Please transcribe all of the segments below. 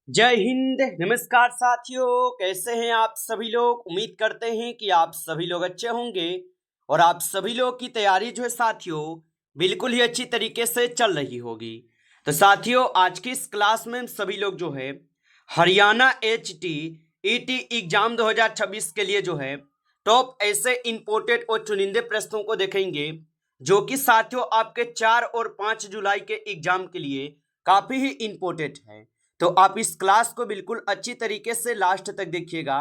जय हिंद। नमस्कार साथियों, कैसे हैं आप सभी लोग। उम्मीद करते हैं कि आप सभी लोग अच्छे होंगे और आप सभी लोग की तैयारी जो है साथियों बिल्कुल ही अच्छी तरीके से चल रही होगी। तो साथियों, आज की इस क्लास में हम सभी लोग जो है हरियाणा HT एग्जाम 2026 के लिए जो है टॉप ऐसे इंपोर्टेड और चुनिंदे प्रश्नों को देखेंगे जो कि साथियों आपके 4 और 5 जुलाई के एग्जाम के लिए काफी ही इंपोर्टेंट है। तो आप इस क्लास को बिल्कुल अच्छी तरीके से लास्ट तक देखिएगा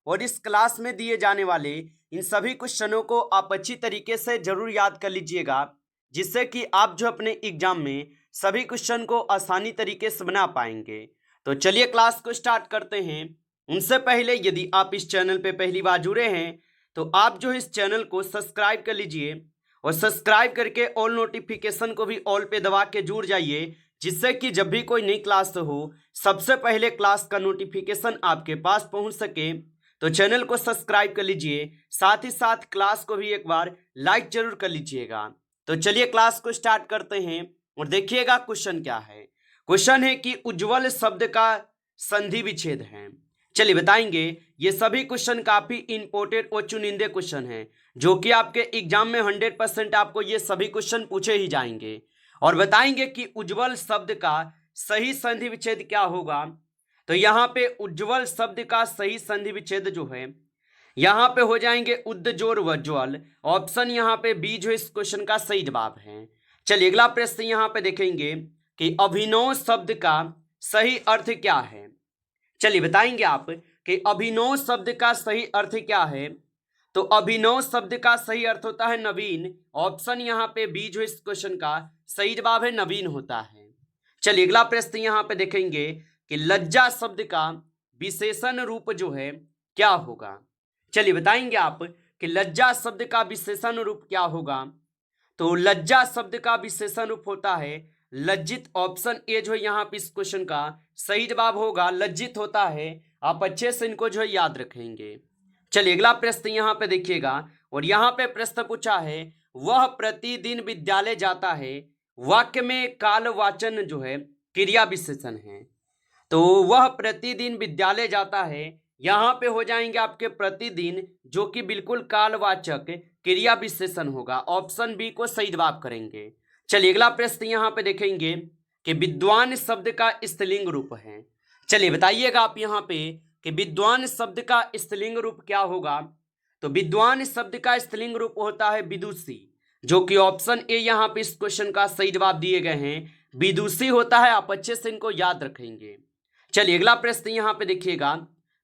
और इस क्लास में दिए जाने वाले इन सभी क्वेश्चनों को आप अच्छी तरीके से जरूर याद कर लीजिएगा, जिससे कि आप जो अपने एग्जाम में सभी क्वेश्चन को आसानी तरीके से बना पाएंगे। तो चलिए क्लास को स्टार्ट करते हैं। उनसे पहले यदि आप इस चैनल पे पहली बार जुड़े हैं तो आप जो इस चैनल को सब्सक्राइब कर लीजिए और सब्सक्राइब करके ऑल नोटिफिकेशन को भी ऑल पे दबा के जुड़ जाइए, जिससे कि जब भी कोई नई क्लास हो सबसे पहले क्लास का नोटिफिकेशन आपके पास पहुंच सके। तो चैनल को सब्सक्राइब कर लीजिए, साथ ही साथ क्लास को भी एक बार लाइक जरूर कर लीजिएगा। तो चलिए क्लास को स्टार्ट करते हैं और देखिएगा क्वेश्चन क्या है। क्वेश्चन है कि उज्ज्वल शब्द का संधि विच्छेद है। चलिए बताएंगे। ये सभी क्वेश्चन काफी इंपोर्टेंट और चुनिंदे क्वेश्चन हैं जो कि आपके एग्जाम में 100% आपको ये सभी क्वेश्चन पूछे ही जाएंगे और बताएंगे कि उज्ज्वल शब्द का सही संधि विच्छेद क्या होगा। तो यहाँ पे उज्ज्वल शब्द का सही संधि विच्छेद जो है यहाँ पे हो जाएंगे उद्जोर वज्ज्वल। ऑप्शन यहाँ पे बी जो इस क्वेश्चन का सही जवाब है। चलिए अगला प्रश्न यहाँ पे देखेंगे कि अभिनव शब्द का सही अर्थ क्या है। चलिए बताएंगे आप कि अभिनव शब्द का सही अर्थ क्या है। तो अभिनव शब्द का सही अर्थ होता है नवीन। ऑप्शन यहाँ पे बी जो इस क्वेश्चन का सही जवाब है, नवीन होता है। चलिए अगला प्रश्न यहाँ पे देखेंगे कि लज्जा शब्द का विशेषण रूप जो है क्या होगा। चलिए बताएंगे आप कि लज्जा शब्द का विशेषण रूप क्या होगा। तो लज्जा शब्द का विशेषण रूप होता है लज्जित। ऑप्शन ए जो है यहाँ पे इस क्वेश्चन का सही जवाब होगा, लज्जित होता है। आप अच्छे से इनको जो है याद रखेंगे। चलिए अगला प्रश्न यहाँ पे देखिएगा और यहाँ पे प्रश्न पूछा है वह प्रतिदिन विद्यालय जाता है। वाक्य में कालवाचन जो है क्रिया विशेषण है। तो वह प्रतिदिन विद्यालय जाता है, यहाँ पे हो जाएंगे आपके प्रतिदिन जो कि बिल्कुल कालवाचक क्रिया विशेषण होगा। ऑप्शन बी को सही जवाब करेंगे। चलिए अगला प्रश्न यहाँ पे देखेंगे कि विद्वान शब्द का स्त्रीलिंग रूप है। चलिए बताइएगा आप यहाँ पे कि विद्वान शब्द का स्त्रीलिंग रूप क्या होगा। तो विद्वान शब्द का स्त्रीलिंग रूप होता है विदुषी, जो कि ऑप्शन ए यहाँ पे इस क्वेश्चन का सही जवाब दिए गए हैं, विदुषी होता है। आप अच्छे से इनको याद रखेंगे। चलिए अगला प्रश्न यहाँ पे देखिएगा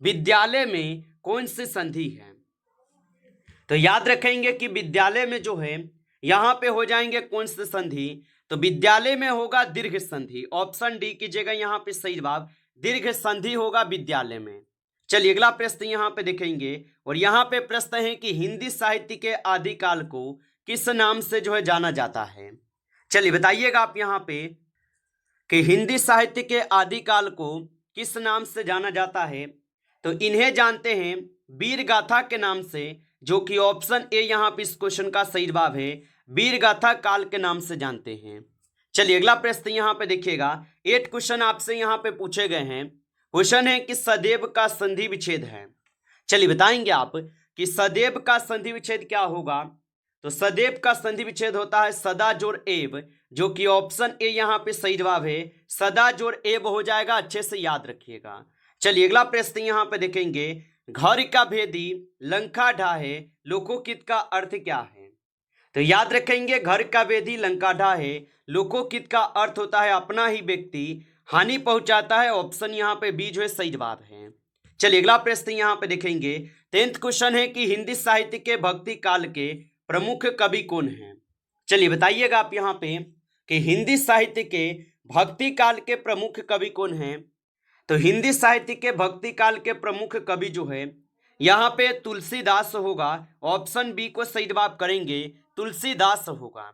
विद्यालय में कौन सी संधि है। तो याद रखेंगे कि विद्यालय में जो है यहाँ पे हो जाएंगे कौन सी संधि। तो विद्यालय में होगा दीर्घ संधि। ऑप्शन डी कीजिएगा यहाँ पे सही जवाब, दीर्घ संधि होगा विद्यालय में। चलिए अगला प्रश्न यहाँ पे देखेंगे और यहाँ पे प्रश्न है कि हिंदी साहित्य के आदिकाल को किस नाम से जो है जाना जाता है। चलिए बताइएगा आप यहाँ पे कि हिंदी साहित्य के आदिकाल को किस नाम से जाना जाता है। तो इन्हें जानते हैं वीर गाथा के नाम से, जो कि ऑप्शन ए यहाँ पे इस क्वेश्चन का सही जवाब है, वीर गाथा काल के नाम से जानते हैं। चलिए अगला प्रश्न यहाँ पे देखिएगा 8 क्वेश्चन आपसे यहाँ पे पूछे गए हैं। क्वेश्चन है कि सदैव का संधि विच्छेद है। चलिए बताएंगे आप कि सदैव का संधि विच्छेद क्या होगा। तो सदैव का संधि विच्छेद होता है सदा जोड़ एव, जो कि ऑप्शन ए यहाँ पे सही जवाब है, सदा जोड़ एव हो जाएगा। अच्छे से याद रखिएगा। चलिए अगला प्रश्न यहाँ पे देखेंगे घर का भेदी लंका ढाहे लोकोकित का अर्थ क्या है। तो याद रखेंगे घर का भेदी लंका ढाहे लोकोकित का अर्थ होता है अपना ही व्यक्ति हानि पहुंचाता है। ऑप्शन यहाँ पे बी जो है सही जवाब है। चलिए अगला प्रश्न यहाँ पे देखेंगे 10th क्वेश्चन है कि हिंदी साहित्य के भक्ति काल के प्रमुख कवि कौन हैं। चलिए बताइएगा आप यहाँ पे कि हिंदी साहित्य के भक्ति काल के प्रमुख कवि कौन हैं। तो हिंदी साहित्य के भक्ति काल के प्रमुख कवि जो है यहाँ पे तुलसीदास होगा। ऑप्शन बी को सही जवाब करेंगे, तुलसीदास होगा।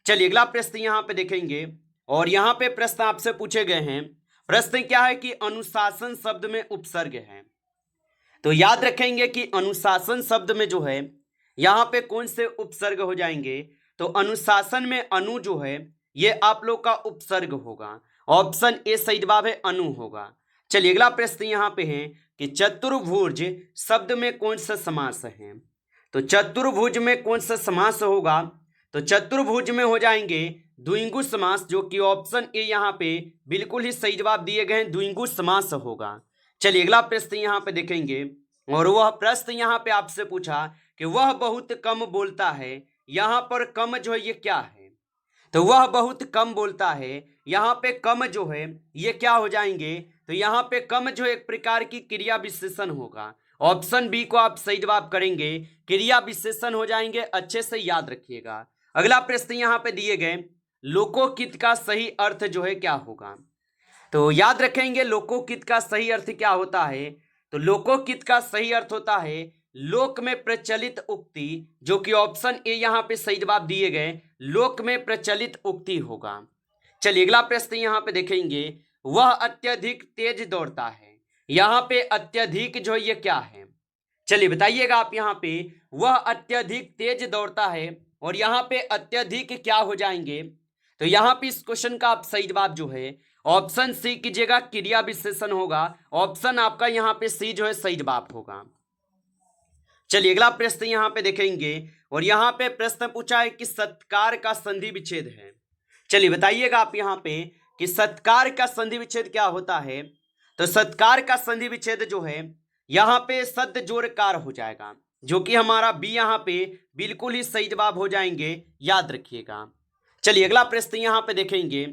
चलिए अगला प्रश्न यहाँ पे देखेंगे और यहाँ पे प्रश्न आपसे पूछे गए हैं। प्रश्न क्या है कि अनुशासन शब्द में उपसर्ग है। तो याद रखेंगे कि अनुशासन शब्द में जो है यहाँ पे कौन से उपसर्ग हो जाएंगे। तो अनुशासन में अनु जो है ये आप लोग का उपसर्ग होगा। ऑप्शन ए सही जवाब है, अनु होगा। चलिए अगला प्रश्न यहाँ पे है कि चतुर्भुज शब्द में कौन सा समास है। तो चतुर्भुज में कौन सा समास होगा, तो चतुर्भुज में हो जाएंगे द्विगु समास, जो कि ऑप्शन ए यहाँ पे बिल्कुल ही सही जवाब दिए गए हैं, द्विगु समास होगा। चलिए अगला प्रश्न यहाँ पे देखेंगे, और वह प्रश्न यहाँ पे आपसे पूछा कि वह बहुत कम बोलता है, यहाँ पर कम जो है ये क्या है। तो वह बहुत कम बोलता है, यहाँ पे कम जो है ये क्या हो जाएंगे, तो यहाँ पे कम जो एक प्रकार की क्रिया विशेषण होगा। ऑप्शन बी को आप सही जवाब करेंगे, क्रिया विशेषण हो जाएंगे, अच्छे से याद रखिएगा। अगला प्रश्न यहाँ पे दिए गए, लोकोकित का सही अर्थ जो है क्या होगा। तो याद रखेंगे लोकोकित का सही अर्थ क्या होता है। तो लोकोकित का सही अर्थ होता है लोक में प्रचलित उक्ति, जो कि ऑप्शन ए यहाँ पे सही जवाब दिए गए, लोक में प्रचलित उक्ति होगा। चलिए अगला प्रश्न यहाँ पे देखेंगे, वह अत्यधिक तेज दौड़ता है, यहाँ पे अत्यधिक जो ये क्या है। चलिए बताइएगा आप, यहाँ पे वह अत्यधिक तेज दौड़ता है और यहाँ पे अत्यधिक क्या हो जाएंगे। तो यहाँ पे इस क्वेश्चन का आप सही जवाब जो है ऑप्शन सी कीजिएगा, क्रिया विशेषण होगा। ऑप्शन आपका यहाँ पे सी जो है सही जवाब होगा। चलिए अगला प्रश्न यहाँ पे देखेंगे, और यहाँ पे प्रश्न पूछा है कि सत्कार का संधि विच्छेद है। चलिए बताइएगा आप यहाँ पे कि सत्कार का संधि विच्छेद क्या होता है। तो सत्कार का संधि विच्छेद जो है यहाँ पे सद जोड़कार हो जाएगा, जो कि हमारा बी यहाँ पे बिल्कुल ही सही जवाब हो जाएंगे, याद रखिएगा। चलिए अगला प्रश्न यहाँ पे देखेंगे,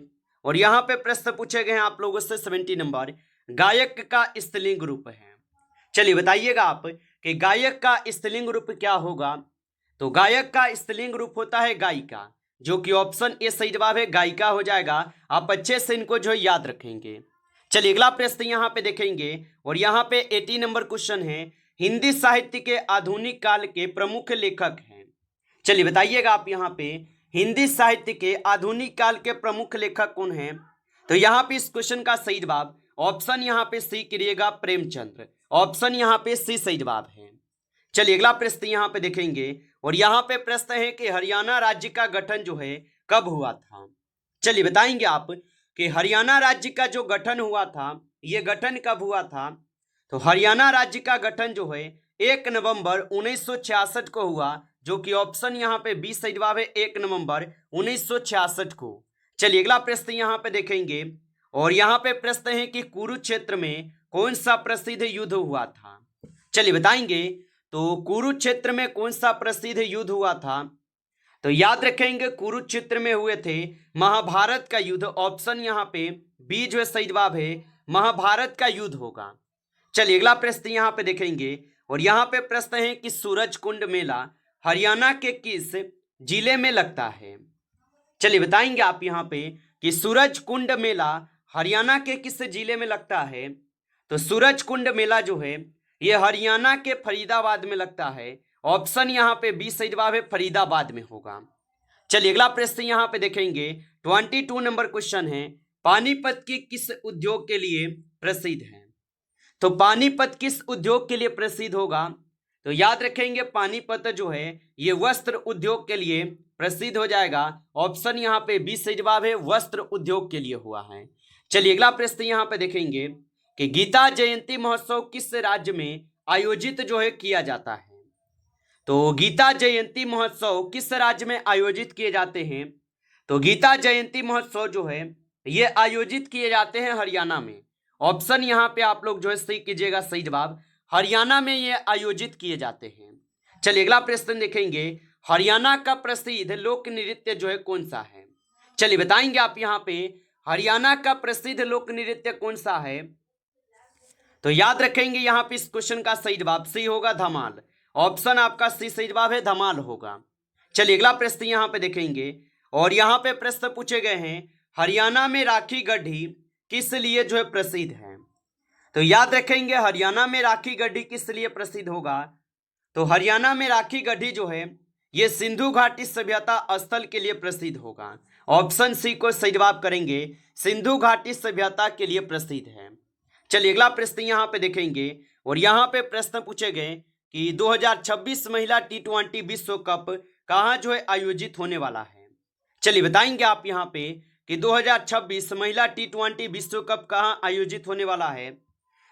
और यहाँ पे प्रश्न पूछे गए हैं आप लोगों से 70 नंबर, गायक का स्त्रीलिंग रूप है। चलिए बताइएगा आप कि गायक का स्त्रीलिंग रूप क्या होगा। तो गायक का स्त्रीलिंग रूप होता है गायिका, जो कि ऑप्शन ए सही जवाब है, गायिका हो जाएगा। आप अच्छे से इनको जो याद रखेंगे। चलिए अगला प्रश्न यहाँ पे देखेंगे, और यहाँ पे 80 नंबर क्वेश्चन है, हिंदी साहित्य के आधुनिक काल के प्रमुख लेखक हैं। चलिए बताइएगा आप यहाँ पे हिंदी साहित्य के आधुनिक काल के प्रमुख लेखक कौन हैं। तो यहाँ पे इस क्वेश्चन का सही जवाब ऑप्शन यहाँ पे सी करिएगा, प्रेमचंद्र। ऑप्शन यहाँ पे सी सही जवाब है। चलिए अगला प्रश्न यहाँ पे देखेंगे, और यहाँ पे प्रश्न है कि हरियाणा राज्य का गठन जो है कब हुआ था। चलिए बताएंगे आप कि हरियाणा राज्य का जो गठन हुआ था, ये गठन कब हुआ था। तो हरियाणा राज्य का गठन जो है 1 नवंबर 1966 को हुआ, जो कि ऑप्शन यहाँ पे 20 सही जवाब है, 1 नवंबर 1966 को। चलिए अगला प्रश्न यहाँ पे देखेंगे, और यहाँ पे प्रश्न है कि कुरुक्षेत्र में कौन सा प्रसिद्ध युद्ध हुआ था। चलिए बताएंगे, तो कुरुक्षेत्र में कौन सा प्रसिद्ध युद्ध हुआ था। तो याद रखेंगे कुरुक्षेत्र में हुए थे महाभारत का युद्ध। ऑप्शन यहाँ पे बी जो है सही जवाब है, महाभारत का युद्ध होगा। चलिए अगला प्रश्न यहाँ पे देखेंगे, और यहाँ पे प्रश्न है कि सूरज कुंड मेला हरियाणा के किस जिले में लगता है। चलिए बताएंगे आप यहाँ पे कि सूरज कुंड मेला हरियाणा के किस जिले में लगता है। तो सूरज कुंड मेला जो है ये हरियाणा के फरीदाबाद में लगता है। ऑप्शन यहाँ पे बी सही जवाब है, फरीदाबाद में होगा। चलिए अगला प्रश्न यहाँ पे देखेंगे, 22 नंबर क्वेश्चन है, पानीपत की किस उद्योग के लिए प्रसिद्ध है। तो पानीपत किस उद्योग के लिए प्रसिद्ध होगा। तो याद रखेंगे पानीपत जो है ये वस्त्र उद्योग के लिए प्रसिद्ध हो जाएगा। ऑप्शन यहाँ पे बी सही जवाब है, वस्त्र उद्योग के लिए हुआ है। चलिए अगला प्रश्न यहाँ पे देखेंगे कि गीता जयंती महोत्सव किस राज्य में आयोजित जो है किया जाता है। तो गीता जयंती महोत्सव किस राज्य में आयोजित किए जाते हैं। तो गीता जयंती महोत्सव जो है ये आयोजित किए जाते हैं हरियाणा में। ऑप्शन यहाँ पे आप लोग जो है सही कीजिएगा, सही जवाब हरियाणा में ये आयोजित किए जाते हैं। चलिए अगला प्रश्न देखेंगे, हरियाणा का प्रसिद्ध लोक नृत्य जो है कौन सा है। चलिए बताएंगे आप यहाँ पे हरियाणा का प्रसिद्ध लोक नृत्य कौन सा है। तो याद रखेंगे यहाँ पे इस क्वेश्चन का सही जवाब सी होगा, धमाल। ऑप्शन आपका सी सही जवाब है, धमाल होगा। चलिए अगला प्रश्न यहाँ पे देखेंगे, और यहाँ पे प्रश्न पूछे गए हैं, हरियाणा में राखी गढ़ी किस लिए जो है प्रसिद्ध है। तो याद रखेंगे हरियाणा में राखी गढ़ी किस लिए प्रसिद्ध होगा। तो हरियाणा में राखी गढ़ी जो है ये सिंधु घाटी सभ्यता स्थल के लिए प्रसिद्ध होगा। ऑप्शन सी को सही जवाब करेंगे, सिंधु घाटी सभ्यता के लिए प्रसिद्ध है। चलिए अगला प्रश्न यहाँ पे देखेंगे, और यहाँ पे प्रश्न पूछे गए कि 2026 महिला T20 विश्व कप कहाँ जो है आयोजित होने वाला है। चलिए बताएंगे आप यहाँ पे कि 2026 महिला T20 विश्व कप कहाँ आयोजित होने वाला है।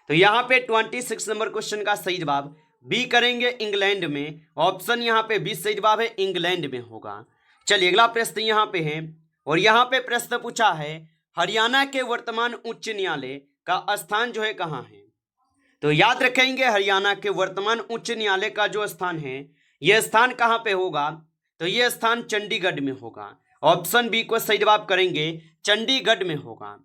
तो यहाँ पे 26 नंबर क्वेश्चन का सही जवाब बी करेंगे, इंग्लैंड में। ऑप्शन यहाँ पे बी सही जवाब है, इंग्लैंड में होगा। चलिए अगला प्रश्न यहाँ पे है, और यहाँ पे प्रश्न पूछा है हरियाणा के वर्तमान उच्च न्यायालय का स्थान जो है कहाँ है। तो याद रखेंगे हरियाणा के वर्तमान उच्च न्यायालय का जो स्थान है, यह स्थान कहाँ पे होगा, तो यह स्थान चंडीगढ़ में होगा। ऑप्शन बी को सही जवाब करेंगे, चंडीगढ़ में होगा।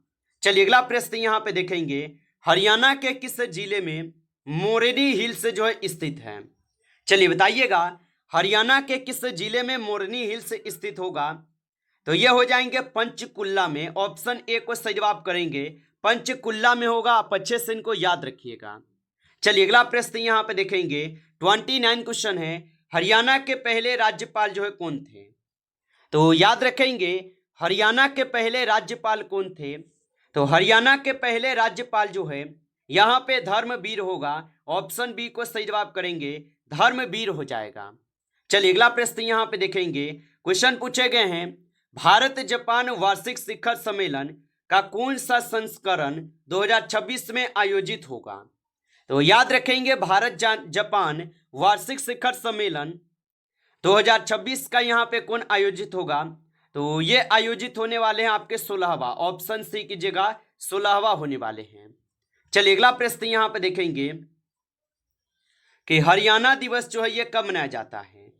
चलिए अगला प्रश्न यहाँ पे देखेंगे, हरियाणा के किस जिले में मोरनी हिल्स जो है स्थित है। चलिए बताइएगा हरियाणा के किस जिले में मोरनी हिल्स स्थित होगा। तो ये हो जाएंगे पंचकुला में। ऑप्शन ए को सही जवाब करेंगे, पंचकुला में होगा। आप अच्छे से इनको याद रखिएगा। चलिए अगला प्रश्न यहाँ पे देखेंगे, 29 क्वेश्चन है, हरियाणा के पहले राज्यपाल जो है कौन थे। तो याद रखेंगे हरियाणा के पहले राज्यपाल कौन थे। तो हरियाणा के पहले राज्यपाल जो है यहाँ पे धर्मवीर होगा। ऑप्शन बी को सही जवाब करेंगे, धर्मवीर हो जाएगा। चलिए अगला प्रश्न यहाँ पे देखेंगे, क्वेश्चन पूछे गए हैं, भारत जापान वार्षिक शिखर सम्मेलन का कौन सा संस्करण 2026 में आयोजित होगा। तो याद रखेंगे भारत जापान वार्षिक शिखर सम्मेलन 2026 का यहाँ पे कौन आयोजित होगा। तो ये आयोजित होने वाले हैं आपके 16वां। ऑप्शन सी कीजिएगा, 16वां होने वाले हैं। चलिए अगला प्रश्न यहाँ पे देखेंगे कि हरियाणा दिवस जो है ये कब मनाया जाता है।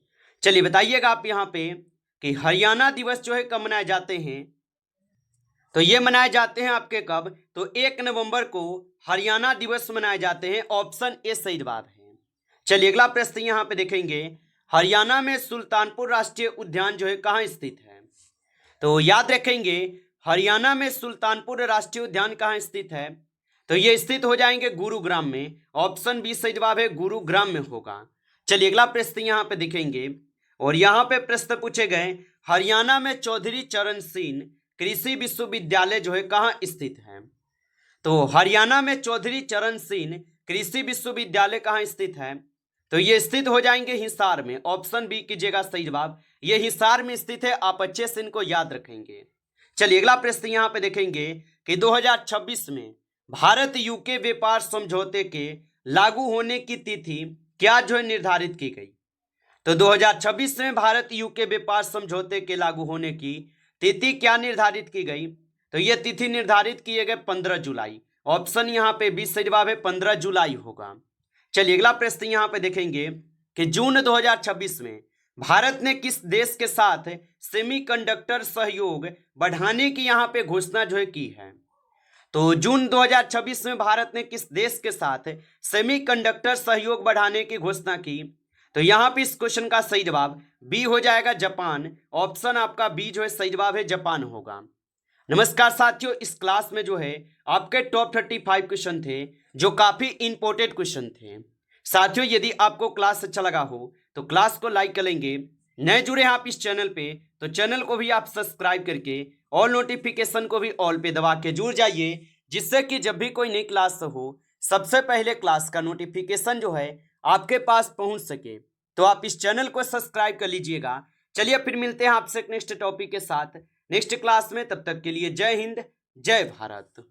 चलिए बताइएगा आप यहाँ पे कि हरियाणा दिवस जो है कब मनाए जाते हैं। तो ये मनाए जाते हैं आपके कब, तो 1 नवंबर को हरियाणा दिवस मनाए जाते हैं। ऑप्शन ए सही जवाब है। चलिए अगला प्रश्न यहाँ पे देखेंगे, हरियाणा में सुल्तानपुर राष्ट्रीय उद्यान जो है कहाँ स्थित है। तो याद रखेंगे हरियाणा में सुल्तानपुर राष्ट्रीय उद्यान कहाँ स्थित है। तो ये स्थित हो जाएंगे गुरुग्राम में। ऑप्शन बी सही जवाब है, गुरुग्राम में होगा। चलिए अगला प्रश्न यहाँ पे देखेंगे, और यहाँ पे प्रश्न पूछे गए, हरियाणा में चौधरी चरण सिंह कृषि विश्वविद्यालय जो है कहाँ स्थित है। तो हरियाणा में चौधरी चरण सिंह कृषि विश्वविद्यालय कहाँ स्थित है। तो ये स्थित हो जाएंगे हिसार में। ऑप्शन बी कीजिएगा सही जवाब, ये हिसार में स्थित है। आप अच्छे से इनको याद रखेंगे। चलिए अगला प्रश्न यहाँ पे देखेंगे कि 2026 में भारत यूके व्यापार समझौते के लागू होने की तिथि क्या जो है निर्धारित की गई। तो 2026 में भारत यूके व्यापार समझौते के लागू होने की तिथि क्या निर्धारित की गई। तो यह तिथि निर्धारित किए गए 15 जुलाई। ऑप्शन यहाँ पे 20 सही जवाब है, 15 जुलाई होगा। चलिए अगला प्रश्न यहाँ पे देखेंगे कि जून 2026 में भारत ने किस देश के साथ सेमीकंडक्टर सहयोग बढ़ाने की यहाँ पे घोषणा जो है की है। तो जून 2026 में भारत ने किस देश के साथ सेमीकंडक्टर सहयोग बढ़ाने की घोषणा की। तो यहाँ पे इस क्वेश्चन का सही जवाब बी हो जाएगा, जापान। ऑप्शन आपका बी जो है सही जवाब है, जापान होगा। नमस्कार साथियों, इस क्लास में जो है आपके टॉप 35 क्वेश्चन थे जो काफी इंपॉर्टेंट क्वेश्चन थे। साथियों यदि आपको क्लास अच्छा लगा हो तो क्लास को लाइक करेंगे। नए जुड़े हैं आप इस चैनल पे तो चैनल को भी आप सब्सक्राइब करके ऑल नोटिफिकेशन को भी ऑल पे दबा के जुड़ जाइए, जिससे कि जब भी कोई नई क्लास हो सबसे पहले क्लास का नोटिफिकेशन जो है आपके पास पहुंच सके। तो आप इस चैनल को सब्सक्राइब कर लीजिएगा। चलिए फिर मिलते हैं आपसे नेक्स्ट टॉपिक के साथ नेक्स्ट क्लास में। तब तक के लिए जय हिंद, जय भारत।